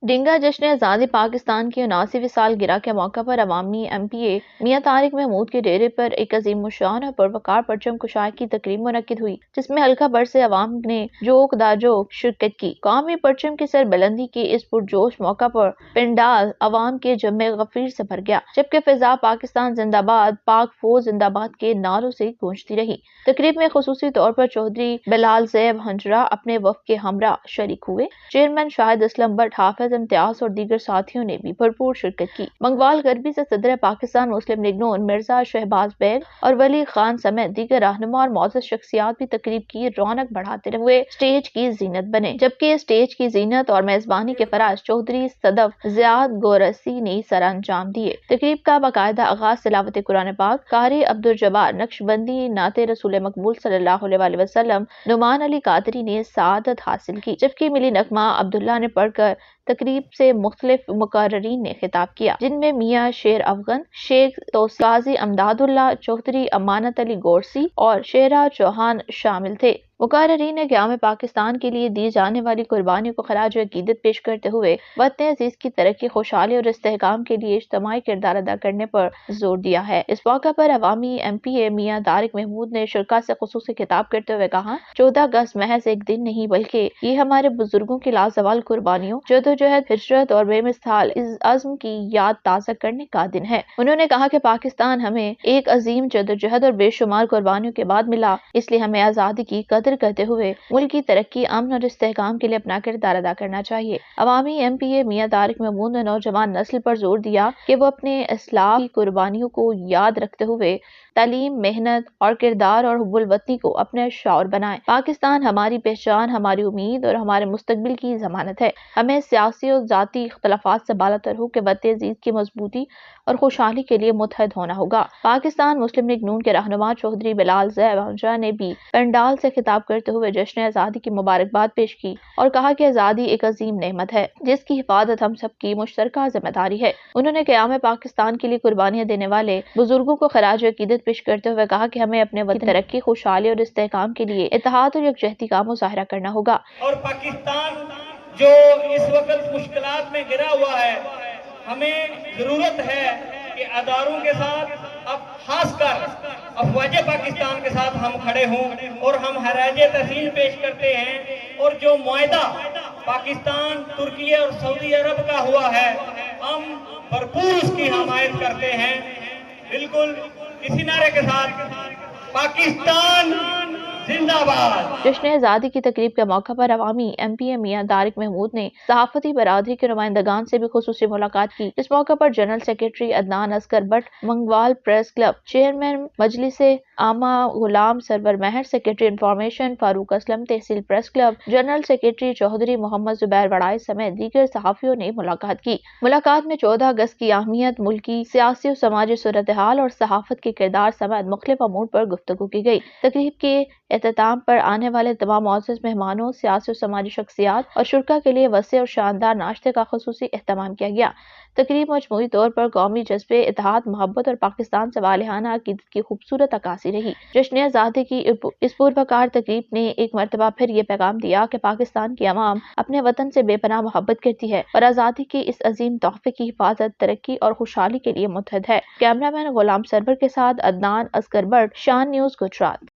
ڈینگا جشن آزادی پاکستان کی 79ویں سالگرہ کے موقع پر عوامی MPA میاں طارق محمود کے ڈیرے پر ایک عظیم الشان اور پروقار پرچم کشائی کی تقریب منعقد ہوئی، جس میں حلقہ بھر سے عوام نے جوک داجوک شرکت کی۔ قومی پرچم کی سر بلندی کے اس پرجوش موقع پر پنڈال عوام کے جمع غفیر سے بھر گیا، جبکہ فضا پاکستان زندہ باد، پاک فوج زندہ باد کے نعروں سے گونجتی رہی۔ تقریب میں خصوصی طور پر چودھری بلال زیب ہنجرہ اپنے وفد کے ہمراہ شریک ہوئے۔ چیئرمین شاہد اسلم بٹ، حافظ امتیاز اور دیگر ساتھیوں نے بھی بھرپور شرکت کی۔ منگوال غربی سے صدر پاکستان مسلم لیگ نون مرزا شہباز بیگ اور ولی خان سمیت دیگر رہنما اور معزز شخصیات بھی تقریب کی رونق بڑھاتے ہوئے اسٹیج کی زینت بنے، جبکہ اسٹیج کی زینت اور میزبانی کے فراز چودھری صدف زیاد گورسی نے سر انجام دیے۔ تقریب کا باقاعدہ آغاز تلاوت قرآن پاک، قاری عبدالجبار نقشبندی نعت رسول مقبول صلی اللہ علیہ وسلم نعمان علی قادری نے سعادت حاصل کی، جبکہ ملی نغمہ عبداللہ نے پڑھ کر تقریب سے مختلف مقررین نے خطاب کیا، جن میں میاں شیر افغن، شیخ توسیع، قاضی امداد اللہ، چودھری امانت علی گورسی اور شیرا چوہان شامل تھے۔ مقررین نے قیام پاکستان کے لیے دی جانے والی قربانیوں کو خراج عقیدت پیش کرتے ہوئے وطن عزیز کی ترقی، خوشحالی اور استحکام کے لیے اجتماعی کردار ادا کرنے پر زور دیا ہے۔ اس موقع پر عوامی MPA میاں طارق محمود نے شرکاء سے خصوصی خطاب کرتے ہوئے کہا، 14 اگست محض ایک دن نہیں بلکہ یہ ہمارے بزرگوں کی لازوال قربانیوں، جدوجہد، ہجرت اور بے مثال عزم کی یاد تازہ کرنے کا دن ہے۔ انہوں نے کہا کہ پاکستان ہمیں ایک عظیم جدوجہد اور بے شمار قربانیوں کے بعد ملا، اس لیے ہمیں آزادی کی قدر کرتے ہوئے ملک کی ترقی، امن اور استحکام کے لیے اپنا کردار ادا کرنا چاہیے۔ عوامی MPA میاں طارق محمود نے نوجوان نسل پر زور دیا کہ وہ اپنے اسلاف کی قربانیوں کو یاد رکھتے ہوئے تعلیم، محنت اور کردار اور حب الوطنی کو اپنے شعار بنائیں۔ پاکستان ہماری پہچان، ہماری امید اور ہمارے مستقبل کی ضمانت ہے۔ ہمیں سیاسی اور ذاتی اختلافات سے بالاتر ہو کے وطن عزیز کی مضبوطی اور خوشحالی کے لیے متحد ہونا ہوگا۔ پاکستان مسلم لیگ نون کے رہنما چودھری بلال زیب ہنجرہ نے بھی پنڈال سے خطاب کرتے ہوئے جشن آزادی کی مبارکباد پیش کی اور کہا کہ آزادی ایک عظیم نعمت ہے جس کی حفاظت ہم سب کی مشترکہ ذمہ داری ہے۔ انہوں نے قیام پاکستان کے لیے قربانیاں دینے والے بزرگوں کو خراج عقیدت پیش کرتے ہوئے کہا کہ ہمیں اپنے وطن کی ترقی، خوشحالی اور استحکام کے لیے اتحاد اور یکجہتی کا مظاہرہ کرنا ہوگا۔ اور پاکستان جو اس وقت مشکلات میں گرا ہوا ہے، ہمیں ضرورت ہے کہ اداروں کے ساتھ، اب خاص کر افواج پاکستان کے ساتھ ہم کھڑے ہوں اور ہم خراج تحسین پیش کرتے ہیں، اور جو معاہدہ پاکستان، ترکیہ اور سعودی عرب کا ہوا ہے، ہم بھرپور اس کی حمایت کرتے ہیں۔ بالکل اسی نعرے کے ساتھ پاکستان زندہ باد۔ جشن آزادی کی تقریب کے موقع پر عوامی MPA میاں طارق محمود نے صحافتی برادری کے نمائندگان سے بھی خصوصی ملاقات کی۔ اس موقع پر general secretary Adnan Asghar Butt, Mangowal press club chairman مجلس عامہ غلام سرور مہر، سیکریٹری انفارمیشن فاروق اسلم، تحصیل press club general secretary Chaudhry Muhammad Zubair Warraich سمیت دیگر صحافیوں نے ملاقات کی۔ ملاقات میں 14 اگست کی اہمیت، ملکی، سیاسی اور سماجی صورتحال اور صحافت کے کردار سمیت مختلف امور پر گفتگو کی گئی۔ تقریب کے اختتام پر آنے والے تمام معزز مہمانوں، سیاسی اور سماجی شخصیات اور شرکاء کے لیے وسیع اور شاندار ناشتے کا خصوصی اہتمام کیا گیا۔ تقریب مجموعی طور پر قومی جذبے، اتحاد، محبت اور پاکستان سے والہانہ عقیدت کی خوبصورت عکاسی رہی۔ جشن آزادی کی اس پروقار تقریب نے ایک مرتبہ پھر یہ پیغام دیا کہ پاکستان کی عوام اپنے وطن سے بے پناہ محبت کرتی ہے اور آزادی کے اس عظیم تحفے کی حفاظت، ترقی اور خوشحالی کے لیے متحد ہے۔ کیمرہ مین غلام سرور کے ساتھ عدنان اصغر بٹ، شان نیوز، گجرات۔